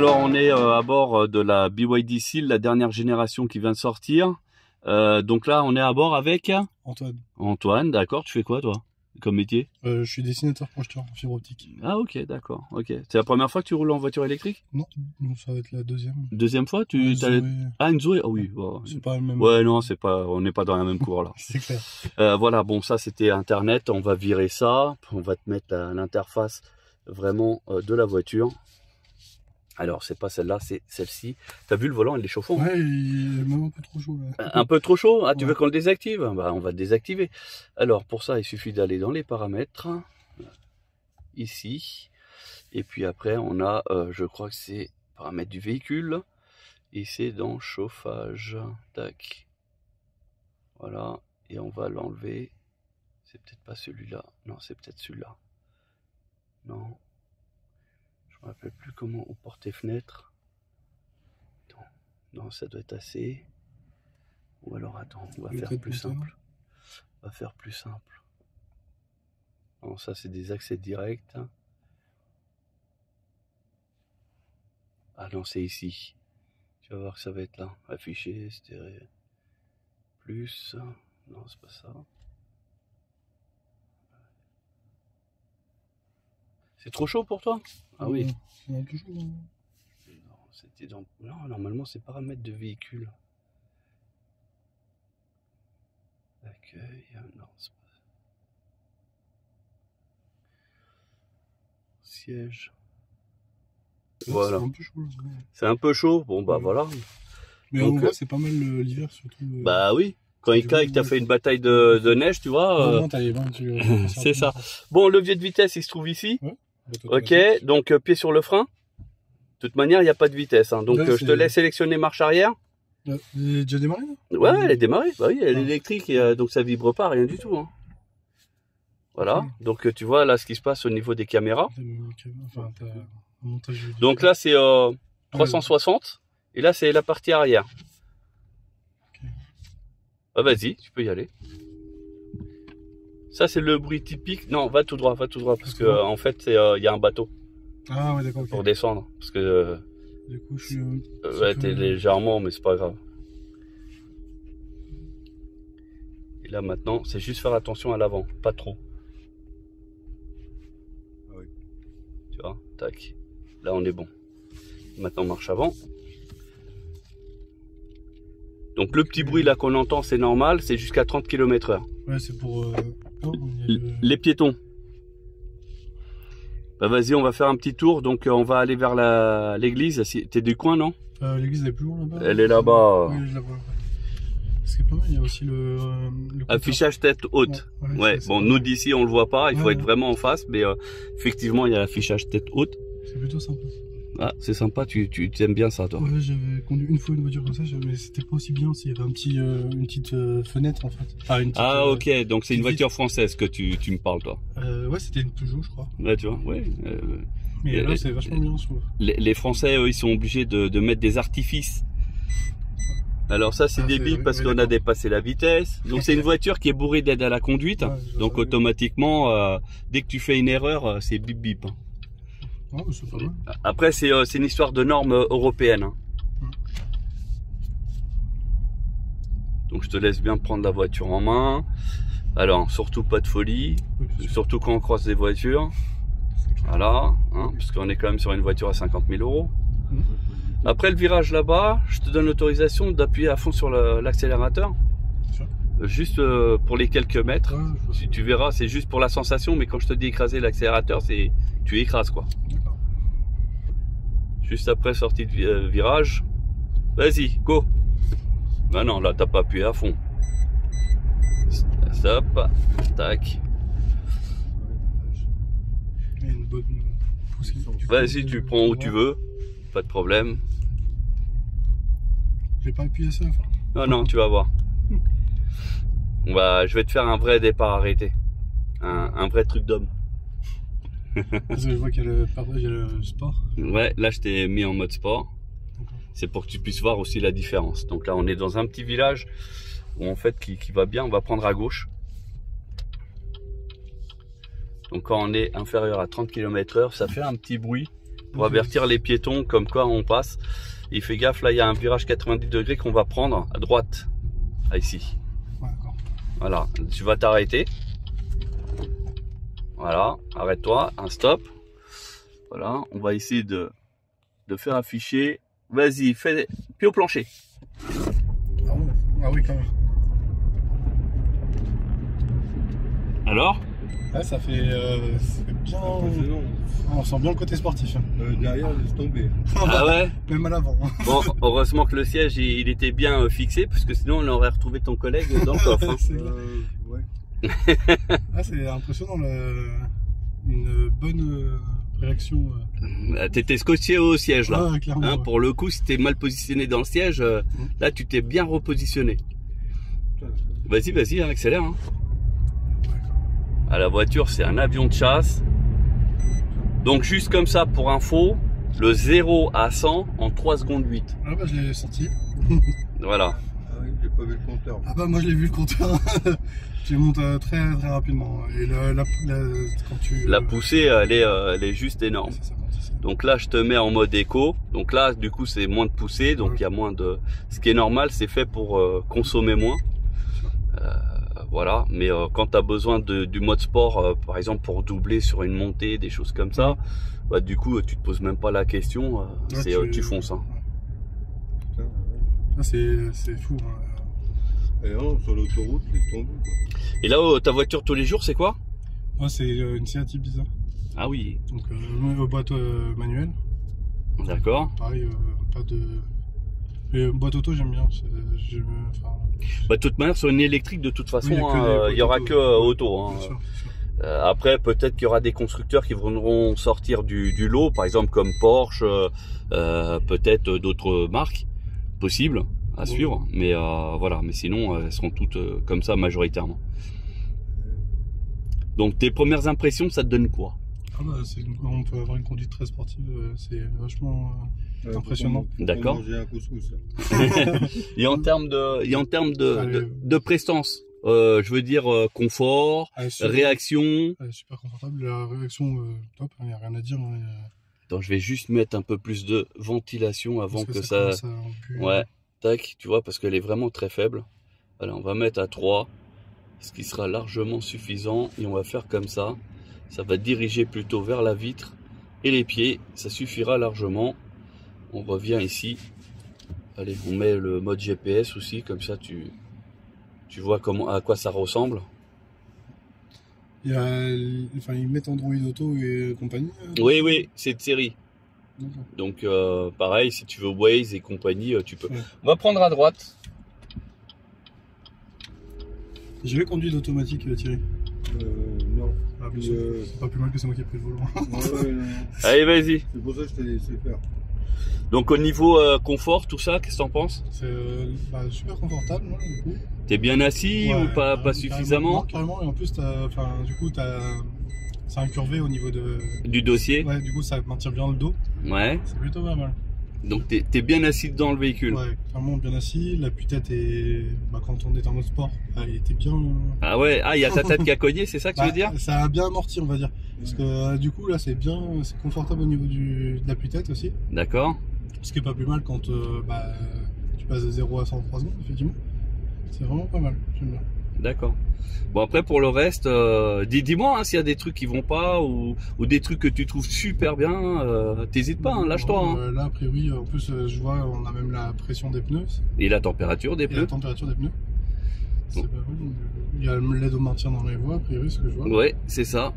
alors on est à bord de la BYD Seal, la dernière génération qui vient de sortir. Donc là, on est à bord avec Antoine. Antoine, d'accord. Tu fais quoi, toi, comme métier? Je suis dessinateur projeteur en fibre optique. Ah, ok, d'accord. Ok. C'est la première fois que tu roules en voiture électrique? Non, ça va être la deuxième. Deuxième fois, Ah, une Zoé. Ah oui. Oh. C'est pas le même. Ouais, non, c'est pas. On n'est pas dans la même cour là. C'est clair. Voilà. Bon, ça c'était Internet. On va virer ça. On va te mettre l'interface vraiment de la voiture. Alors, c'est pas celle-là, c'est celle-ci. T'as vu le volant, il est chauffant? Ouais, il est même un peu trop chaud là. Un peu trop chaud? Ah, tu ouais. veux qu'on le désactive? Bah, on va le désactiver. Alors, pour ça, il suffit d'aller dans les paramètres. Ici. Et puis après, on a, je crois que c'est paramètres du véhicule. Et c'est dans chauffage. Tac. Voilà. Et on va l'enlever. C'est peut-être pas celui-là. Non, c'est peut-être celui-là. Non. Je me rappelle plus comment on porte les fenêtres. Attends. Non, ça doit être assez. Ou alors attends, on va faire plus simple. On va faire plus simple. Non, ça c'est des accès directs. Ah non, c'est ici. Tu vas voir que ça va être là. Affiché, stéréo. Plus. Non, c'est pas ça. C'est trop chaud pour toi? Ah oui. C'est un peu chaud. Non, c'était dans... Non, normalement c'est paramètres de véhicule. Accueil. Non, c'est pas... Siège. Voilà. C'est un peu chaud. C'est un peu chaud. Bon bah voilà. Mais donc, on voit c'est pas mal l'hiver surtout. Bah oui. Quand il caille, que t'as fait une bataille de neige, tu vois. C'est ça. Bon, le levier de vitesse, il se trouve ici. Ouais. Ok, donc pied sur le frein. De toute manière, il n'y a pas de vitesse. Hein. Donc là, je te laisse sélectionner marche arrière. Elle est déjà démarrée là? Ouais, elle est démarrée. Bah oui, elle est électrique, et, donc ça vibre pas, rien du tout. Hein. Voilà, donc tu vois là ce qui se passe au niveau des caméras. Donc là, c'est 360. Et là, c'est la partie arrière. Ah, vas-y, tu peux y aller. Ça, c'est le bruit typique. Non, va tout droit, parce que en fait, il y a un bateau. Ah ouais, d'accord. Pour descendre, parce que du coup, je suis ouais, t'es légèrement, mais c'est pas grave. Et là maintenant, c'est juste faire attention à l'avant, pas trop. Ah oui. Tu vois, tac. Là, on est bon. Maintenant, marche avant. Donc le petit bruit là qu'on entend, c'est normal, c'est jusqu'à 30 km/h. Ouais, c'est pour les piétons. Bah vas-y, on va faire un petit tour. Donc on va aller vers l'église. T'es du coin, non? L'église elle est plus loin là-bas. Elle est là-bas. Oui, je la vois. Ce qui est pas mal, il y a aussi le affichage tête haute. Ouais, bon, nous d'ici on le voit pas, il faut être vraiment en face, mais effectivement il y a l'affichage tête haute. C'est plutôt sympa. Ah, c'est sympa, tu aimes bien ça, toi? Ouais, j'avais conduit une fois une voiture comme ça, mais c'était pas aussi bien s'il y avait une petite fenêtre en fait. Ah, ok, donc c'est une voiture française que tu me parles, toi? Ouais, c'était une Peugeot, je crois. Ouais, tu vois, ouais. Mais là, c'est vachement bien, je trouve. Les Français, eux, ils sont obligés de mettre des artifices. Alors ça, c'est débile parce qu'on a dépassé la vitesse. Donc c'est une voiture qui est bourrée d'aide à la conduite. Ouais, donc automatiquement, dès que tu fais une erreur, c'est bip bip. Oh, c'est pas mal. Après, c'est une histoire de normes européennes. Hein. Donc je te laisse bien prendre la voiture en main. Alors, surtout pas de folie. Surtout quand on croise des voitures. Voilà, hein, parce qu'on est quand même sur une voiture à 50 000 €. Après le virage là-bas, je te donne l'autorisation d'appuyer à fond sur l'accélérateur. Juste pour les quelques mètres. Si tu verras, c'est juste pour la sensation, mais quand je te dis écraser l'accélérateur, c'est tu écrases quoi. Juste après sortie de virage, vas-y, go. Ah non, là t'as pas appuyé à fond. Stop, tac. Vas-y, tu prends où tu veux, pas de problème. J'ai pas appuyé ça. Non, non, tu vas voir. Je vais te faire un vrai départ arrêté. Un vrai truc d'homme. Parce que je vois qu'il y a le sport. Ouais, là je t'ai mis en mode sport. C'est pour que tu puisses voir aussi la différence. Donc là on est dans un petit village où en fait qui va bien. On va prendre à gauche. Donc quand on est inférieur à 30 km/h, ça fait un petit bruit. pour avertir les piétons comme quoi on passe. Il fait gaffe, là il y a un virage 90 degrés qu'on va prendre à droite, ici. Ouais, d'accord. Voilà, tu vas t'arrêter. Voilà, arrête-toi, un stop. Voilà, on va essayer de faire afficher. Vas-y, fais pied au plancher. Ah, ouais. Ah oui, quand même. Alors? Ouais, ça fait c'est bien. On sent bien le côté sportif. Derrière, laisse tomber. Ah ouais? Même à l'avant. Bon, heureusement que le siège il était bien fixé, parce que sinon on aurait retrouvé ton collègue dans le coffre. Hein. Ouais. Ah, c'est impressionnant, une bonne réaction. T'étais scotché au siège là. Ouais, clairement. Hein, pour le coup, si t'es mal positionné dans le siège, là tu t'es bien repositionné. Vas-y, vas-y, hein, accélère. Hein. À la voiture, c'est un avion de chasse. Donc juste comme ça, pour info, le 0 à 100 en 3 secondes 8. Ah bah je l'ai sorti. Voilà. Ah oui, j'ai pas vu le compteur. Ah bah moi je l'ai vu le compteur. Je monte très très rapidement. Et quand tu... La poussée, elle est juste énorme. C'est 56. Donc là, je te mets en mode éco. Donc là, du coup, c'est moins de poussée. Donc il y a moins de... Ce qui est normal, c'est fait pour consommer moins. Voilà, mais quand tu as besoin du mode sport, par exemple pour doubler sur une montée, des choses comme ça, bah, du coup tu te poses même pas la question, tu fonces. Hein. Ouais. Ah, c'est fou. Hein. Et non, sur l'autoroute, laisse tomber. Et là, ta voiture tous les jours, c'est quoi? Moi, c'est une Seat Ibiza. Ah oui. Donc boîte manuelle. D'accord. Pareil, pas de... Mais boîte auto, j'aime bien. Bah, de toute manière, sur une électrique, de toute façon, il y aura que auto. Hein. Bien sûr. Après, peut-être qu'il y aura des constructeurs qui voudront sortir du lot, par exemple comme Porsche, peut-être d'autres marques possibles à suivre. Mais voilà, mais sinon, elles seront toutes comme ça majoritairement. Donc, tes premières impressions, ça te donne quoi? Ah bah, on peut avoir une conduite très sportive, c'est vachement impressionnant. D'accord. Manger un couscous. Et en termes de prestance, je veux dire confort, réaction. Super confortable, la réaction top, il n'y a rien à dire. Hein, Attends, je vais juste mettre un peu plus de ventilation avant que ça... pue. Ouais, tac, tu vois, parce qu'elle est vraiment très faible. Voilà, on va mettre à 3, ce qui sera largement suffisant. Et on va faire comme ça. Ça va diriger plutôt vers la vitre et les pieds, ça suffira largement. On revient ici. Allez, on met le mode GPS aussi, comme ça tu vois à quoi ça ressemble. Ils mettent Android Auto et compagnie. Oui, c'est de série. Donc pareil, si tu veux Waze et compagnie, tu peux. Ouais. On va prendre à droite. J'ai jamais conduit d'automatique, Thierry. Non. Ah, c'est pas plus mal que c'est moi qui ai pris le volant. Allez, vas-y. C'est pour ça que je t'ai laissé faire. Donc au niveau confort, tout ça, qu'est-ce que t'en penses? C'est super confortable, moi, du coup. T'es bien assis ou pas suffisamment? Non, carrément, et en plus, c'est incurvé au niveau du dossier. Ouais, du coup, ça maintient bien le dos. Ouais. C'est plutôt pas mal. Donc t'es bien assis dans le véhicule. Ouais, clairement bien assis. La tête est, quand on est en mode sport, elle était bien. Ah ouais, il y a ta tête qui a cogné, c'est ça que tu veux dire? Ça a bien amorti, on va dire. Parce que du coup là, c'est confortable au niveau de l'appui-tête aussi. D'accord. Ce qui est pas plus mal quand tu passes de 0 à 100 en 3 secondes, effectivement. C'est vraiment pas mal, j'aime bien. D'accord. Bon, après pour le reste, dis-moi s'il y a des trucs qui vont pas ou des trucs que tu trouves super bien, t'hésites pas, hein, lâche-toi. Hein. Là, a priori, en plus, je vois, on a même la pression des pneus. Et la température des pneus. La température des pneus. C'est pas mal. Il y a l'aide au maintien dans les voies, a priori, ce que je vois. Ouais, c'est ça.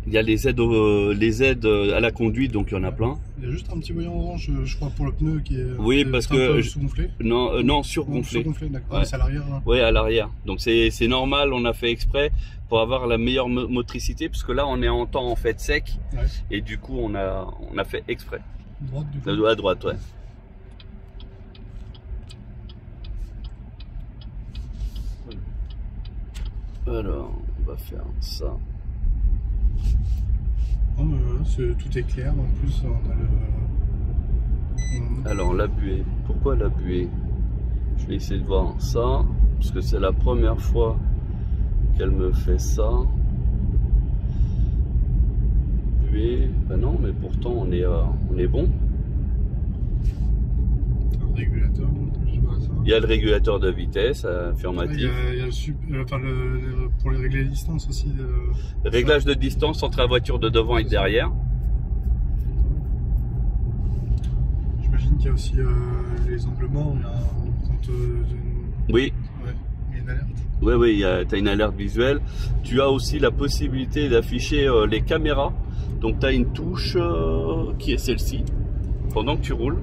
Il y a les aides à la conduite, donc il y en a plein. Il y a juste un petit voyant orange, je crois, pour le pneu qui est parce que sous-gonflé. Non, surgonflé. Surgonflé, d'accord. Ouais. C'est à l'arrière. Oui, à l'arrière. Donc c'est normal, on a fait exprès pour avoir la meilleure motricité, parce que là on est en temps en fait sec, et du coup on a fait exprès. Droite, du coup. À droite, ouais. Alors, on va faire ça. Tout est clair, en plus on a le... Alors la buée, pourquoi la buée? Je vais essayer de voir ça, parce que c'est la première fois qu'elle me fait ça. évacuer. Ben non, mais pourtant on est bon. Un régulateur, je sais pas ça. Il y a le régulateur de vitesse affirmatif. Il y a pour les régler les distances aussi. Réglage de distance entre la voiture de devant et de derrière. J'imagine qu'il y a aussi les angles morts. Oui. Ouais, il y a une alerte. Oui, tu as une alerte visuelle. Tu as aussi la possibilité d'afficher les caméras. Donc tu as une touche qui est celle-ci. Pendant que tu roules,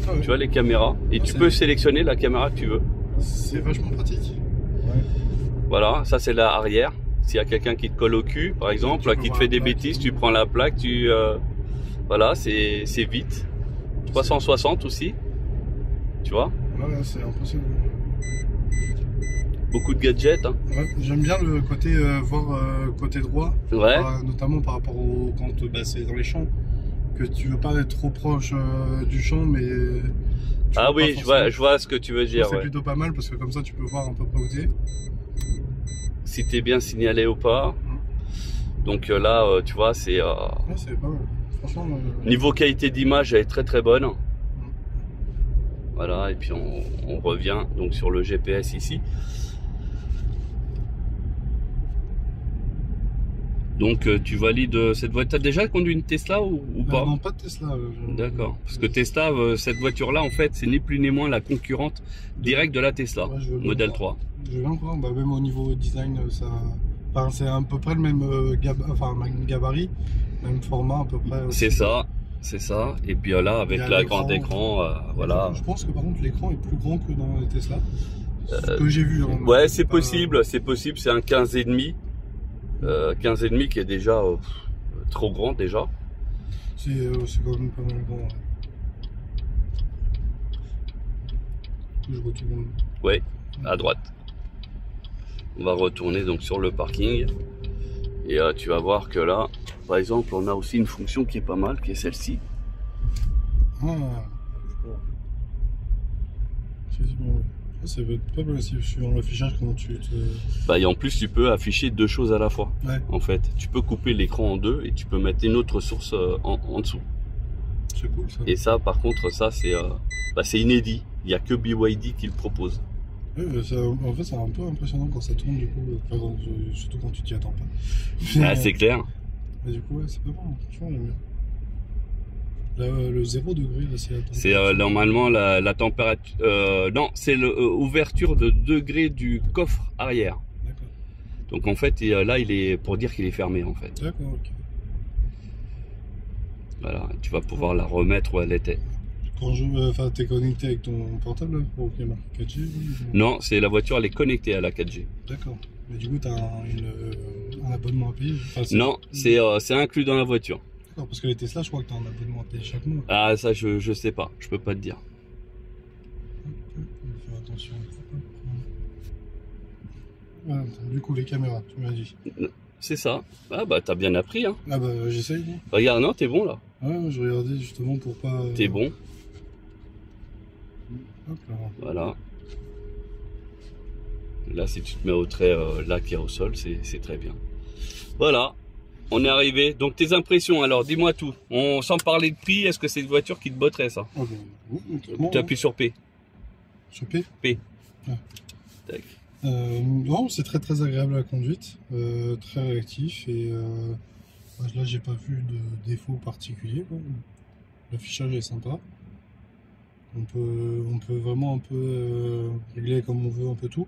Ah ouais. tu as les caméras. Et tu peux sélectionner la caméra que tu veux. C'est vachement pratique. Ouais. Voilà, ça c'est la arrière. S'il y a quelqu'un qui te colle au cul, par exemple, Tu là, peux qui te voir fait la des plaque. bêtises, tu prends la plaque, voilà, c'est vite. 360 aussi. Tu vois, Ouais, c'est impressionnant. beaucoup de gadgets. Hein. Ouais, j'aime bien le côté voir côté droit, Ouais. notamment par rapport au quand c'est dans les champs, que tu veux pas être trop proche du champ, mais tu Ah vois oui, pas je vois ce que tu veux dire. C'est Ouais. plutôt pas mal parce que comme ça tu peux voir à peu près où t'es. Si t'es bien signalé ou pas. Donc là, tu vois, c'est Ouais, c'est pas mal. Franchement. niveau qualité d'image, elle est très très bonne. Voilà, et puis on revient donc sur le GPS ici. Donc tu valides cette voiture. T'as déjà conduit une Tesla ou pas? Non, pas de Tesla. D'accord. Parce que Tesla, cette voiture-là, en fait, c'est ni plus ni moins la concurrente directe de la Tesla, Ouais, je veux bien modèle voir. 3. Je viens de voir, bah, même au niveau design, ça. Enfin, c'est à peu près le même même gabarit, même format à peu près. aussi. C'est ça, c'est ça. Et puis là, avec Il y a la l'écran. grande écran, voilà. Je pense que par contre l'écran est plus grand que dans les Tesla. Ce que j'ai vu. Hein, Ouais, c'est pas- possible, c'est possible. C'est un 15,5. 15,5 qui est déjà trop grand déjà. C'est quand même pas mal grand. Ouais. Je retourne. Ouais, à droite. On va retourner donc sur le parking. Et tu vas voir que là, par exemple, on a aussi une fonction qui est pas mal, qui est celle-ci. Ah, effectivement, ouais. Ça va être pas mal aussi, suivant l'affichage, comment tu te. Bah, et en plus, tu peux afficher deux choses à la fois. Ouais, En fait, tu peux couper l'écran en deux et tu peux mettre une autre source en dessous. c'est cool ça. Et ça, par contre, ça c'est inédit. Il n'y a que BYD qui le propose. Ouais, en fait, c'est un peu impressionnant quand ça tourne, du coup, surtout quand tu t'y attends pas. Ah, c'est clair. Mais du coup, ouais, c'est pas bon, franchement, j'aime bien. Là, le 0 degré, là, c'est la C'est température. normalement la température. Non, c'est l'ouverture de degré du coffre arrière. D'accord, Donc en fait, là, il est pour dire qu'il est fermé en fait. d'accord, ok. Voilà, tu vas pouvoir la remettre où elle était. Quand enfin, t'es connecté avec ton portable là, pour qu'il y ait marqué 4G ou- Non, c'est la voiture, elle est connectée à la 4G. D'accord. Mais du coup, t'as un abonnement à payer. Enfin, Non, c'est inclus dans la voiture. D'accord, parce que les Tesla, je crois que t'as un abonnement à payer chaque mois. Ah, ça, je sais pas, je peux pas te dire. Faut faire attention. Voilà, du coup, les caméras, tu m'as dit. C'est ça. Ah bah t'as bien appris, hein. Ah bah, j'essaye. Hein. Regarde, non, t'es bon là. Ouais, je regardais justement pour pas. T'es bon. Hop là. Voilà. Là, si tu te mets au trait là qui est au sol, c'est très bien. Voilà, on est arrivé. Donc tes impressions, alors dis-moi tout. Sans parler de prix, est-ce que c'est une voiture qui te botterait ça? Ah bah, oui, clairement, Tu hein. appuies sur P. Sur P. Tac. Non, c'est très très agréable à la conduite, très réactif et là j'ai pas vu de défaut particulier. Quoi. L'affichage est sympa. On peut vraiment un peu régler comme on veut un peu tout.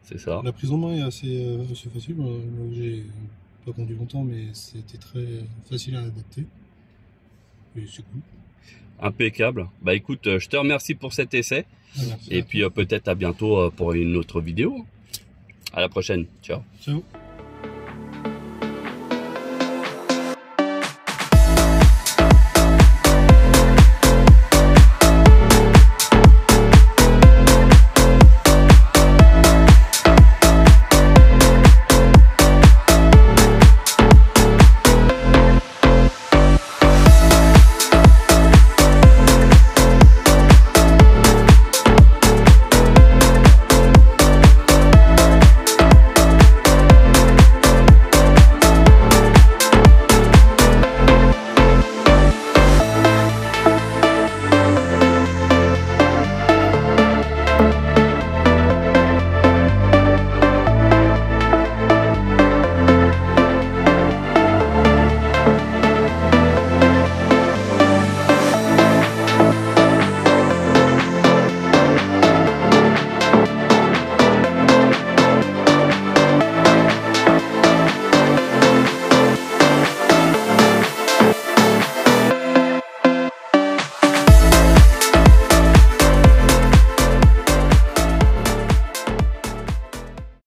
C'est ça. La prise en main est assez facile. J'ai pas conduit longtemps, mais c'était très facile à adapter. Et c'est cool. Impeccable. Bah écoute, je te remercie pour cet essai. Ah, merci. Et puis peut-être à bientôt pour une autre vidéo. À la prochaine. Ciao. Ciao.